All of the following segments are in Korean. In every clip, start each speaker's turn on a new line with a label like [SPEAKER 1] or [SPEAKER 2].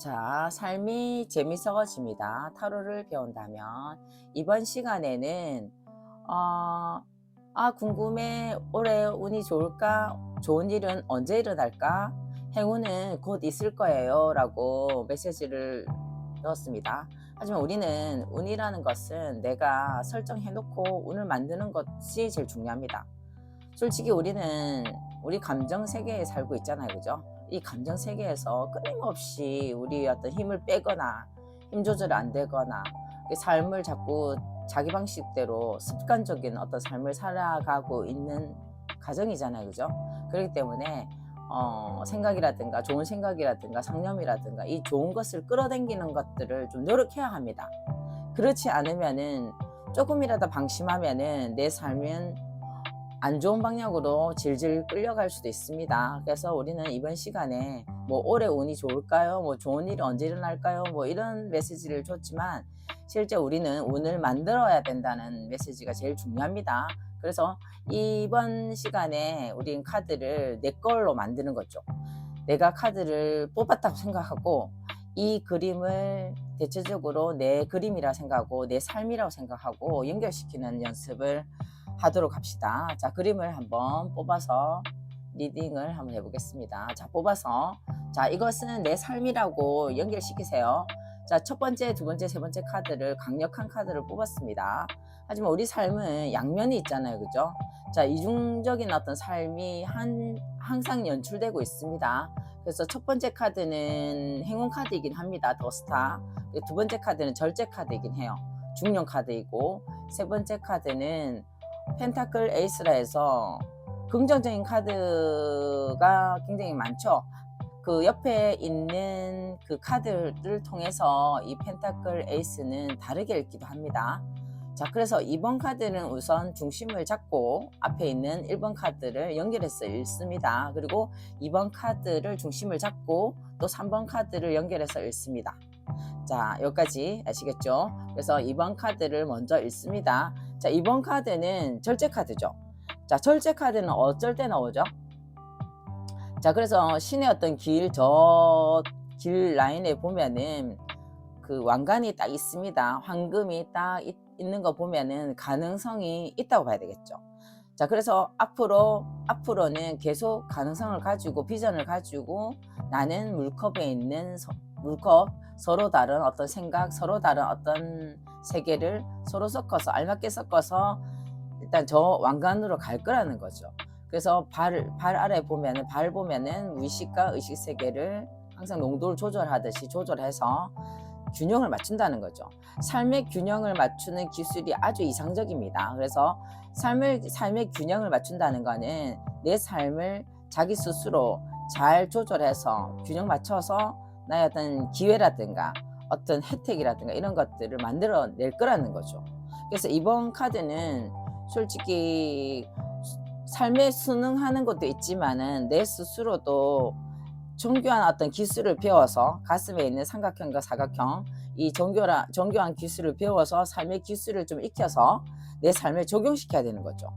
[SPEAKER 1] 자, 삶이 재밌어집니다. 타로를 배운다면 이번 시간에는 궁금해. 올해 운이 좋을까? 좋은 일은 언제 일어날까? 행운은 곧 있을 거예요 라고 메시지를 넣었습니다. 하지만 우리는 운이라는 것은 내가 설정해 놓고 운을 만드는 것이 제일 중요합니다. 솔직히 우리 감정 세계에 살고 있잖아요, 그죠? 이 감정 세계에서 끊임없이 우리 어떤 힘을 빼거나 힘 조절이 안 되거나 삶을 자꾸 자기 방식대로 습관적인 어떤 삶을 살아가고 있는 가정이잖아요, 그죠? 그렇기 때문에 생각이라든가 좋은 생각이라든가 상념이라든가 이 좋은 것을 끌어당기는 것들을 좀 노력해야 합니다. 그렇지 않으면은 조금이라도 방심하면은 내 삶은 안 좋은 방향으로 질질 끌려갈 수도 있습니다. 그래서 우리는 이번 시간에 뭐 올해 운이 좋을까요? 뭐 좋은 일이 언제 일어날까요? 뭐 이런 메시지를 줬지만 실제 우리는 운을 만들어야 된다는 메시지가 제일 중요합니다. 그래서 이번 시간에 우린 카드를 내 걸로 만드는 거죠. 내가 카드를 뽑았다고 생각하고 이 그림을 대체적으로 내 그림이라 생각하고 내 삶이라고 생각하고 연결시키는 연습을 하도록 합시다. 자, 그림을 한번 뽑아서 리딩을 한번 해보겠습니다. 자, 뽑아서 자, 이것은 내 삶이라고 연결시키세요. 자, 첫 번째, 두 번째, 세 번째 카드를 강력한 카드를 뽑았습니다. 하지만 우리 삶은 양면이 있잖아요, 그죠? 자, 이중적인 어떤 삶이 항상 연출되고 있습니다. 그래서 첫 번째 카드는 행운 카드이긴 합니다. 더 스타. 두 번째 카드는 절제 카드이긴 해요. 중령 카드이고, 세 번째 카드는 펜타클 에이스라 해서 긍정적인 카드가 굉장히 많죠. 그 옆에 있는 그 카드를 통해서 이 펜타클 에이스는 다르게 읽기도 합니다. 자, 그래서 2번 카드는 우선 중심을 잡고 앞에 있는 1번 카드를 연결해서 읽습니다. 그리고 2번 카드를 중심을 잡고 또 3번 카드를 연결해서 읽습니다. 자, 여기까지 아시겠죠? 그래서 2번 카드를 먼저 읽습니다. 자, 2번 카드는 절제 카드죠. 자, 절제 카드는 어쩔 때 나오죠? 자, 그래서 신의 어떤 길 라인에 보면은 그 왕관이 딱 있습니다. 황금이 딱 있는 거 보면은 가능성이 있다고 봐야 되겠죠. 자, 그래서 앞으로는 계속 가능성을 가지고 비전을 가지고 나는 물컵에 있는 물컵 서로 다른 어떤 생각, 서로 다른 어떤 세계를 서로 섞어서 알맞게 섞어서 일단 저 왕관으로 갈 거라는 거죠. 그래서 발 아래 보면은 무의식과 의식 세계를 항상 농도를 조절하듯이 조절해서 균형을 맞춘다는 거죠. 삶의 균형을 맞추는 기술이 아주 이상적입니다. 그래서 삶의 균형을 맞춘다는 거는 내 삶을 자기 스스로 잘 조절해서 균형 맞춰서 나의 어떤 기회라든가 어떤 혜택이라든가 이런 것들을 만들어낼 거라는 거죠. 그래서 이번 카드는 솔직히 삶에 순응하는 것도 있지만은 내 스스로도 정교한 어떤 기술을 배워서 가슴에 있는 삼각형과 사각형 이 정교한 기술을 배워서 삶의 기술을 좀 익혀서 내 삶에 적용시켜야 되는 거죠.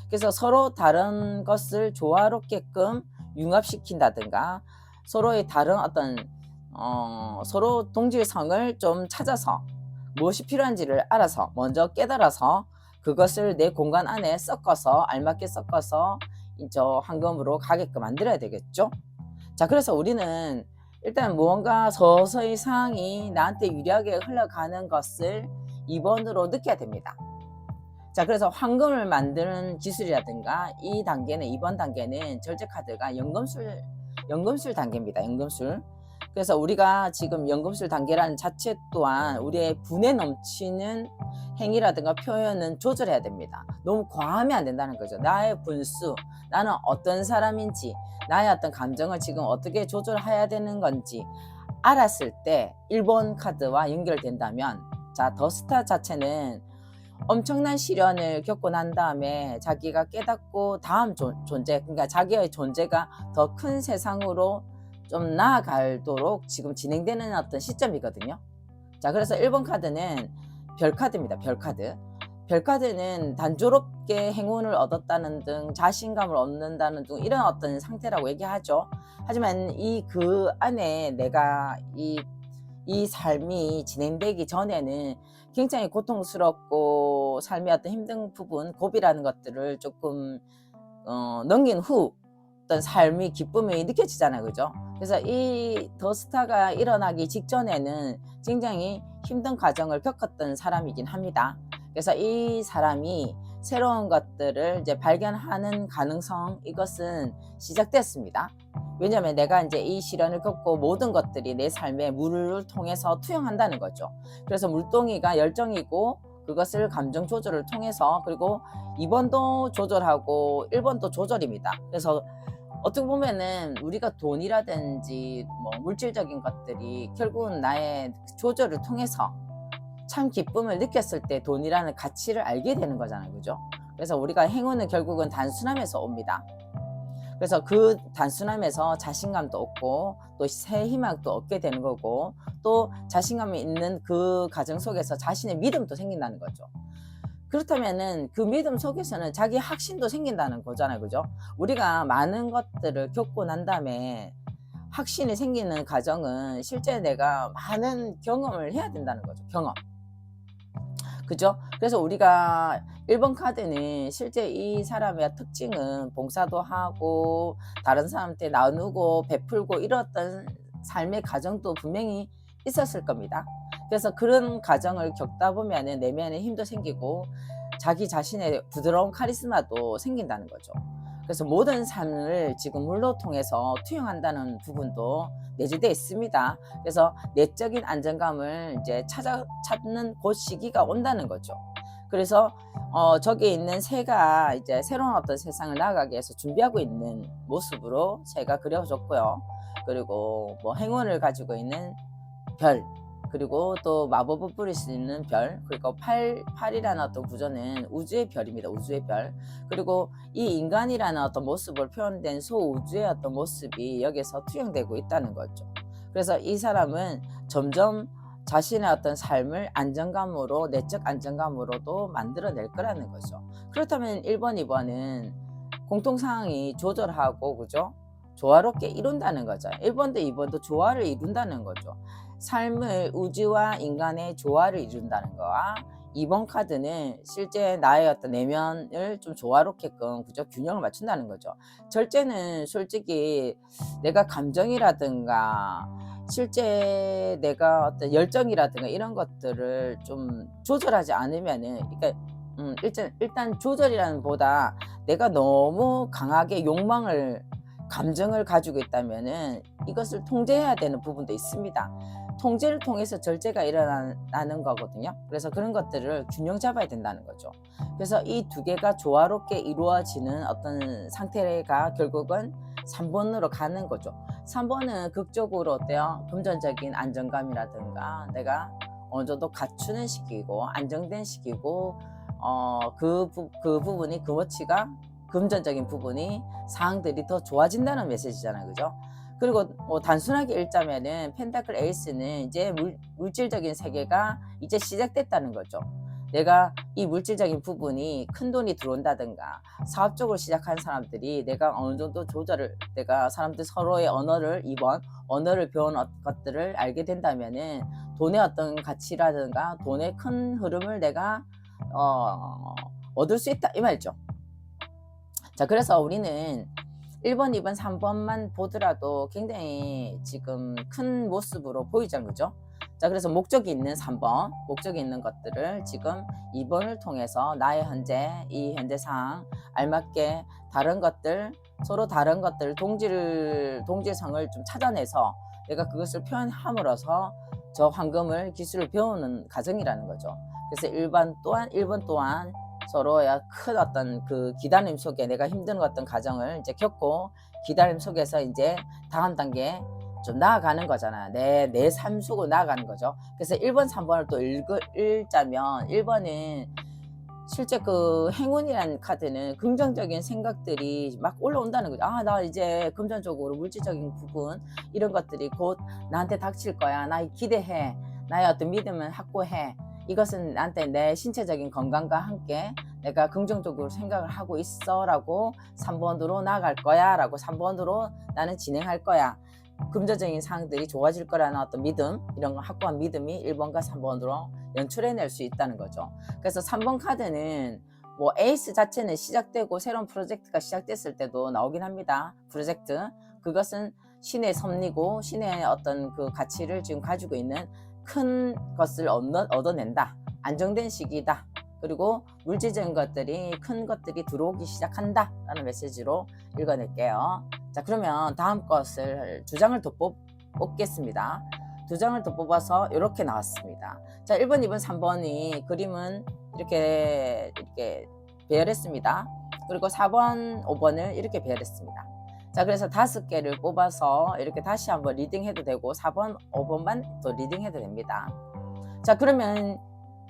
[SPEAKER 1] 그래서 서로 다른 것을 조화롭게끔 융합시킨다든가 서로의 다른 어떤 서로 동질성을 좀 찾아서 무엇이 필요한지를 알아서 먼저 깨달아서 그것을 내 공간 안에 알맞게 섞어서 저 황금으로 가게끔 만들어야 되겠죠. 자, 그래서 우리는 일단 무언가 서서히 상황이 나한테 유리하게 흘러가는 것을 2번으로 느껴야 됩니다. 자, 그래서 황금을 만드는 기술이라든가 이 단계는 2번 단계는 절제 카드가 연금술 단계입니다. 연금술. 그래서 우리가 지금 연금술 단계라는 자체 또한 우리의 분에 넘치는 행위라든가 표현은 조절해야 됩니다. 너무 과하면 안 된다는 거죠. 나의 분수, 나는 어떤 사람인지, 나의 어떤 감정을 지금 어떻게 조절해야 되는 건지 알았을 때 1번 카드와 연결된다면, 자, 더 스타 자체는 엄청난 시련을 겪고 난 다음에 자기가 깨닫고 다음 존재, 그러니까 자기의 존재가 더 큰 세상으로 좀 나아가도록 지금 진행되는 어떤 시점이거든요. 자, 그래서 1번 카드는 별 카드입니다. 별 카드. 별카드는 단조롭게 행운을 얻었다는 등 자신감을 얻는다는 등 이런 어떤 상태라고 얘기하죠. 하지만 그 안에 내가 이 삶이 진행되기 전에는 굉장히 고통스럽고 삶의 어떤 힘든 부분, 고비라는 것들을 조금 넘긴 후 어떤 삶의 기쁨이 느껴지잖아요. 그죠? 그래서 이 더스타가 일어나기 직전에는 굉장히 힘든 과정을 겪었던 사람이긴 합니다. 그래서 이 사람이 새로운 것들을 이제 발견하는 가능성, 이것은 시작됐습니다. 왜냐하면 내가 이제 이 시련을 겪고 모든 것들이 내 삶에 물을 통해서 투영한다는 거죠. 그래서 물동이가 열정이고 그것을 감정 조절을 통해서, 그리고 2번도 조절하고 1번도 조절입니다. 그래서 어떻게 보면은 우리가 돈이라든지 뭐 물질적인 것들이 결국은 나의 조절을 통해서 참 기쁨을 느꼈을 때 돈이라는 가치를 알게 되는 거잖아요. 그죠? 그래서 우리가 행운은 결국은 단순함에서 옵니다. 그래서 그 단순함에서 자신감도 얻고 또 새 희망도 얻게 되는 거고, 또 자신감이 있는 그 과정 속에서 자신의 믿음도 생긴다는 거죠. 그렇다면은 그 믿음 속에서는 자기 확신도 생긴다는 거잖아요. 그죠? 우리가 많은 것들을 겪고 난 다음에 확신이 생기는 과정은 실제 내가 많은 경험을 해야 된다는 거죠. 경험. 그죠? 그래서 우리가 1번 카드는 실제 이 사람의 특징은 봉사도 하고 다른 사람한테 나누고 베풀고 이랬던 삶의 과정도 분명히 있었을 겁니다. 그래서 그런 과정을 겪다 보면은 내면에 힘도 생기고 자기 자신의 부드러운 카리스마도 생긴다는 거죠. 그래서 모든 삶을 지금 물로 통해서 투영한다는 부분도 내재되어 있습니다. 그래서 내적인 안정감을 이제 찾는 그 시기가 온다는 거죠. 그래서 저기 있는 새가 이제 새로운 어떤 세상을 나아가기 위해서 준비하고 있는 모습으로 새가 그려졌고요. 그리고 뭐 행운을 가지고 있는 별, 그리고 또 마법을 뿌릴 수 있는 별, 그리고 8이라는 어떤 구조는 우주의 별입니다. 우주의 별. 그리고 이 인간이라는 어떤 모습을 표현된 소우주의 어떤 모습이 여기서 투영되고 있다는 거죠. 그래서 이 사람은 점점 자신의 어떤 삶을 안정감으로, 내적 안정감으로도 만들어낼 거라는 거죠. 그렇다면 1번, 2번은 공통상황이 조절하고, 그죠? 조화롭게 이룬다는 거죠. 1번도 2번도 조화를 이룬다는 거죠. 삶을 우주와 인간의 조화를 이룬다는 거와 2번 카드는 실제 나의 어떤 내면을 좀 조화롭게끔, 그죠? 균형을 맞춘다는 거죠. 절제는 솔직히 내가 감정이라든가 실제 내가 어떤 열정이라든가 이런 것들을 좀 조절하지 않으면은, 그러니까 일단 조절이라는 보다 내가 너무 강하게 감정을 가지고 있다면은 이것을 통제해야 되는 부분도 있습니다. 통제를 통해서 절제가 일어나는 거거든요. 그래서 그런 것들을 균형 잡아야 된다는 거죠. 그래서 이 두 개가 조화롭게 이루어지는 어떤 상태가 결국은 3번으로 가는 거죠. 3번은 극적으로 어때요? 금전적인 안정감이라든가 내가 어느 정도 갖추는 시기고 안정된 시기고, 그 부분이, 그 워치가, 금전적인 부분이, 사항들이 더 좋아진다는 메시지잖아요. 그죠? 그리고 단순하게 읽자면은 펜타클 에이스는 이제 물질적인 세계가 이제 시작됐다는 거죠. 내가 이 물질적인 부분이 큰 돈이 들어온다든가 사업적으로 시작한 사람들이 내가 어느 정도 조절을, 내가 사람들 서로의 언어를, 2번 언어를 배운 것들을 알게 된다면은 돈의 어떤 가치라든가 돈의 큰 흐름을 내가 얻을 수 있다 이 말이죠. 자, 그래서 우리는 1번, 2번, 3번만 보더라도 굉장히 지금 큰 모습으로 보이잖아요. 그죠? 자, 그래서 목적이 있는 3번, 목적이 있는 것들을 지금 2번을 통해서 나의 이 현재 상황 알맞게 다른 것들, 서로 다른 것들, 동질성을 좀 찾아내서 내가 그것을 표현함으로써 저 황금을, 기술을 배우는 과정이라는 거죠. 그래서 1번 또한 서로의 큰 어떤 그 기다림 속에 내가 힘든 어떤 과정을 이제 겪고 기다림 속에서 이제 다음 단계 좀 나아가는 거잖아. 내 삶 속으로 나아가는 거죠. 그래서 1번, 3번을 또 읽자면 1번은 실제 그 행운이라는 카드는 긍정적인 생각들이 막 올라온다는 거죠. 아, 나 이제 금전적으로 물질적인 부분 이런 것들이 곧 나한테 닥칠 거야. 나 기대해. 나의 어떤 믿음을 확고해. 이것은 나한테 내 신체적인 건강과 함께 내가 긍정적으로 생각을 하고 있어 라고 3번으로 나아갈 거야 라고 3번으로 나는 진행할 거야. 금전적인 상황들이 좋아질 거라는 어떤 믿음, 이런 확고한 믿음이 1번과 3번으로 연출해낼 수 있다는 거죠. 그래서 3번 카드는 뭐 에이스 자체는 시작되고 새로운 프로젝트가 시작됐을 때도 나오긴 합니다. 프로젝트. 그것은 신의 섭리고 신의 어떤 그 가치를 지금 가지고 있는 큰 것을 얻어낸다. 안정된 시기다. 그리고 물질적인 것들이 큰 것들이 들어오기 시작한다 라는 메시지로 읽어낼게요. 자, 그러면 다음 것을 2장을 더 뽑겠습니다. 2장을 더 뽑아서 이렇게 나왔습니다. 자, 1번, 2번, 3번이 그림은 이렇게 배열했습니다. 그리고 4번, 5번을 이렇게 배열했습니다. 자, 그래서 5개를 뽑아서 이렇게 다시 한번 리딩해도 되고 4번, 5번만 또 리딩해도 됩니다. 자, 그러면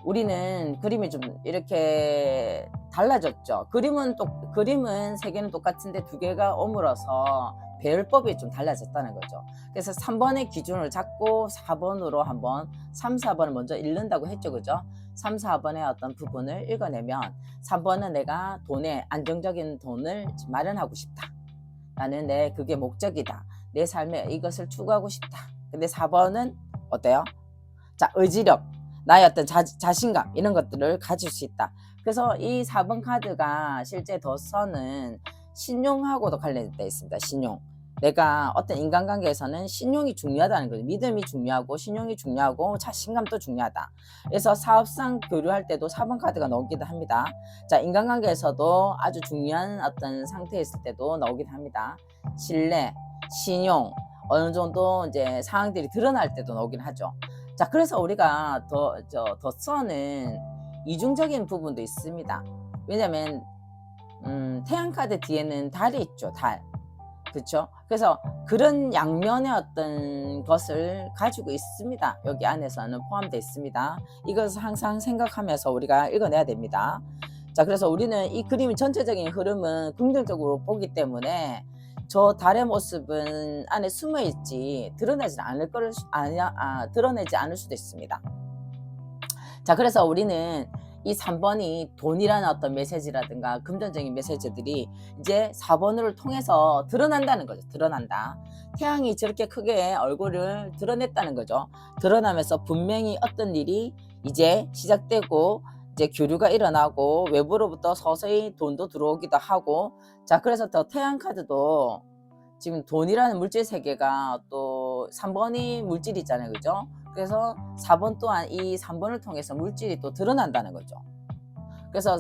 [SPEAKER 1] 우리는 그림이 좀 이렇게 달라졌죠. 그림은 3개는 똑같은데 2개가 오므려서 배열법이 좀 달라졌다는 거죠. 그래서 3번의 기준을 잡고 4번으로 한번 3, 4번을 먼저 읽는다고 했죠. 그죠? 3, 4번의 어떤 부분을 읽어내면 3번은 내가 안정적인 돈을 마련하고 싶다. 나는 그게 목적이다. 내 삶에 이것을 추구하고 싶다. 근데 4번은 어때요? 자, 의지력, 나의 어떤 자신감 이런 것들을 가질 수 있다. 그래서 이 4번 카드가 실제 더선은 신용하고도 관련되어 있습니다. 신용. 내가 어떤 인간관계에서는 신용이 중요하다는 거죠. 믿음이 중요하고 신용이 중요하고 자신감도 중요하다. 그래서 사업상 교류할 때도 4번 카드가 나오기도 합니다. 자, 인간관계에서도 아주 중요한 어떤 상태에 있을 때도 나오기도 합니다. 신뢰, 신용, 어느 정도 이제 상황들이 드러날 때도 나오긴 하죠. 자, 그래서 우리가 더선은 이중적인 부분도 있습니다. 왜냐면 태양 카드 뒤에는 달이 있죠. 달. 그렇죠? 그래서 그런 양면의 어떤 것을 가지고 있습니다. 여기 안에서는 포함되어 있습니다. 이것을 항상 생각하면서 우리가 읽어내야 됩니다. 자, 그래서 우리는 이 그림의 전체적인 흐름은 긍정적으로 보기 때문에 저 달의 모습은 안에 숨어 있지 드러내지 않을 수도 있습니다. 자, 그래서 우리는 이 3번이 돈이라는 어떤 메시지라든가 금전적인 메시지들이 이제 4번을 통해서 드러난다는 거죠. 드러난다. 태양이 저렇게 크게 얼굴을 드러냈다는 거죠. 드러나면서 분명히 어떤 일이 이제 시작되고 이제 교류가 일어나고 외부로부터 서서히 돈도 들어오기도 하고, 자, 그래서 더 태양 카드도 지금 돈이라는 물질 세계가 또 3번이 물질이잖아요. 그죠? 그래서 4번 또한 이 3번을 통해서 물질이 또 드러난다는 거죠. 그래서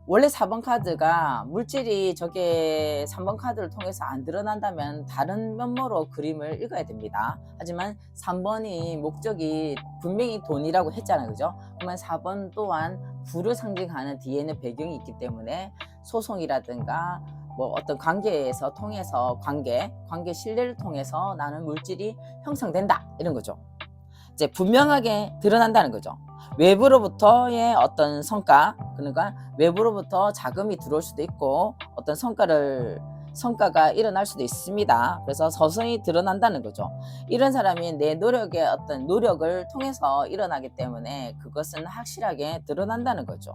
[SPEAKER 1] 원래 4번 카드가 물질이 저게 3번 카드를 통해서 안 드러난다면 다른 면모로 그림을 읽어야 됩니다. 하지만 3번이 목적이 분명히 돈이라고 했잖아요. 그죠? 그러면 4번 또한 부를 상징하는 뒤에는 배경이 있기 때문에 소송이라든가 뭐 어떤 관계에서 통해서 관계 신뢰를 통해서 나는 물질이 형성된다 이런 거죠. 이제 분명하게 드러난다는 거죠. 외부로부터의 어떤 성과, 그러니까 외부로부터 자금이 들어올 수도 있고 어떤 성과가 일어날 수도 있습니다. 그래서 서서히 드러난다는 거죠. 이런 사람이 내 노력의 어떤 노력을 통해서 일어나기 때문에 그것은 확실하게 드러난다는 거죠.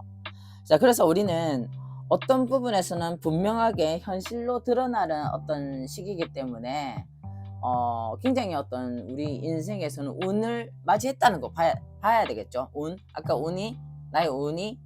[SPEAKER 1] 자, 그래서 우리는 어떤 부분에서는 분명하게 현실로 드러나는 어떤 시기이기 때문에 굉장히 어떤 우리 인생에서는 운을 맞이했다는 거 봐야 되겠죠. 아까 나의 운이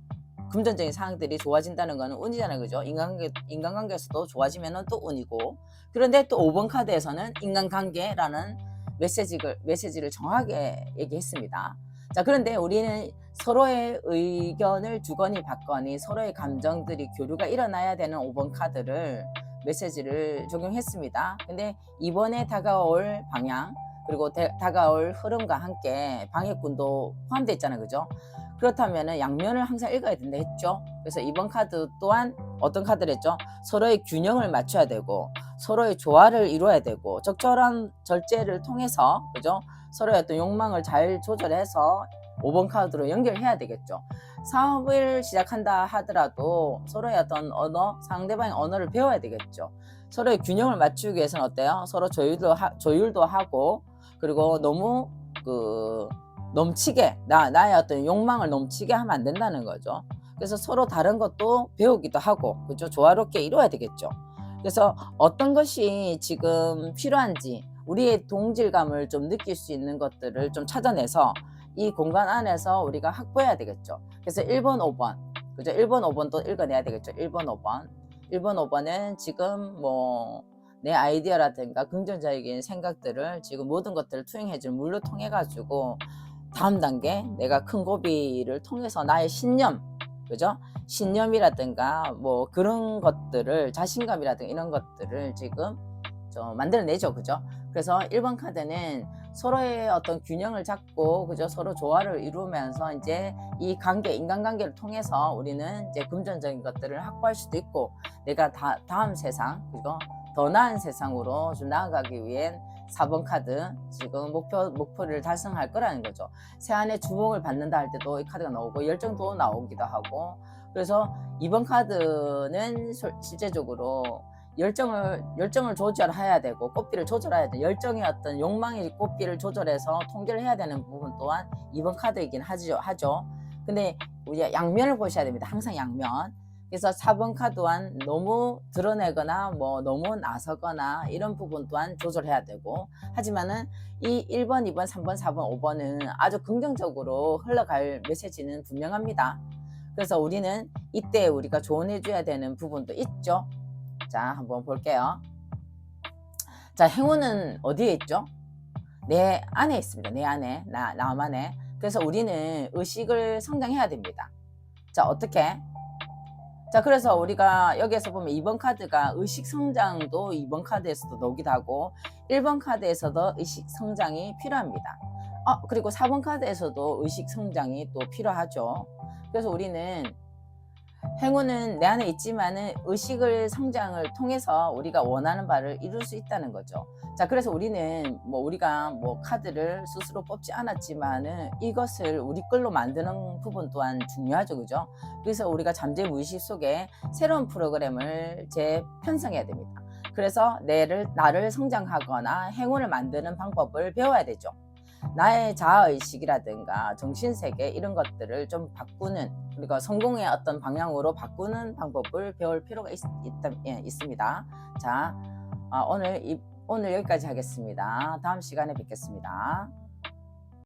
[SPEAKER 1] 금전적인 상황들이 좋아진다는 거는 운이잖아요. 그죠? 인간관계에서도 좋아지면은 또 운이고, 그런데 또 5번 카드에서는 인간관계라는 메시지를 정확하게 얘기했습니다. 자, 그런데 우리는 서로의 의견을 주거니 받거니 서로의 감정들이 교류가 일어나야 되는 5번 카드를 메시지를 적용했습니다. 근데 이번에 다가올 방향 그리고 다가올 흐름과 함께 방해꾼도 포함되어 있잖아요. 그죠? 그렇다면 양면을 항상 읽어야 된다 했죠. 그래서 이번 카드 또한 어떤 카드를 했죠? 서로의 균형을 맞춰야 되고 서로의 조화를 이루어야 되고 적절한 절제를 통해서, 그죠? 서로의 어떤 욕망을 잘 조절해서 5번 카드로 연결해야 되겠죠. 사업을 시작한다 하더라도 서로의 어떤 상대방의 언어를 배워야 되겠죠. 서로의 균형을 맞추기 위해서는 어때요? 서로 조율도 하고, 그리고 너무 넘치게 나의 어떤 욕망을 넘치게 하면 안 된다는 거죠. 그래서 서로 다른 것도 배우기도 하고, 그죠? 조화롭게 이루어야 되겠죠. 그래서 어떤 것이 지금 필요한지 우리의 동질감을 좀 느낄 수 있는 것들을 좀 찾아내서 이 공간 안에서 우리가 확보해야 되겠죠. 그래서 1번, 5번, 그죠? 1번, 5번도 읽어내야 되겠죠. 1번, 5번. 1번, 5번은 지금 뭐 내 아이디어라든가 긍정적인 생각들을 지금 모든 것들을 투영해줄 물로 통해 가지고 다음 단계 내가 큰 고비를 통해서 나의 신념, 그죠? 신념이라든가 뭐 그런 것들을, 자신감이라든가 이런 것들을 지금 좀 만들어내죠, 그죠? 그래서 1번 카드는 서로의 어떤 균형을 잡고, 그죠? 서로 조화를 이루면서 이제 이 관계, 인간관계를 통해서 우리는 이제 금전적인 것들을 확보할 수도 있고, 내가 다음 세상, 그리고 더 나은 세상으로 좀 나아가기 위해 4번 카드 지금 목표를 달성할 거라는 거죠. 새안의 주목을 받는다 할 때도 이 카드가 나오고 열정도 나오기도 하고, 그래서 2번 카드는 실제적으로 열정을 조절해야 되고 꽃비를 조절해야 돼. 열정의 어떤 욕망의 꽃비를 조절해서 통제를 해야 되는 부분 또한 2번 카드이긴 하죠. 근데 우리 양면을 보셔야 됩니다. 항상 양면. 그래서 4번 카드 또한 너무 드러내거나 뭐 너무 나서거나 이런 부분 또한 조절해야 되고, 하지만은 이 1번, 2번, 3번, 4번, 5번은 아주 긍정적으로 흘러갈 메시지는 분명합니다. 그래서 우리는 이때 우리가 조언해 줘야 되는 부분도 있죠. 자, 한번 볼게요. 자, 행운은 어디에 있죠? 내 안에 있습니다. 내 안에, 나만에. 그래서 우리는 의식을 성장해야 됩니다. 자, 어떻게? 자, 그래서 우리가 여기에서 보면 2번 카드가 의식 성장도 2번 카드에서도 나오기도 하고 1번 카드에서도 의식 성장이 필요합니다. 그리고 4번 카드에서도 의식 성장이 또 필요하죠. 그래서 우리는 행운은 내 안에 있지만은 의식을 성장을 통해서 우리가 원하는 바를 이룰 수 있다는 거죠. 자, 그래서 우리는 우리가 카드를 스스로 뽑지 않았지만은 이것을 우리 걸로 만드는 부분 또한 중요하죠, 그죠? 그래서 우리가 잠재 무의식 속에 새로운 프로그램을 재편성해야 됩니다. 그래서 나를 성장하거나 행운을 만드는 방법을 배워야 되죠. 나의 자아의식이라든가 정신세계 이런 것들을 좀 바꾸는, 그리고 성공의 어떤 방향으로 바꾸는 방법을 배울 필요가 있습니다. 자, 오늘 여기까지 하겠습니다. 다음 시간에 뵙겠습니다.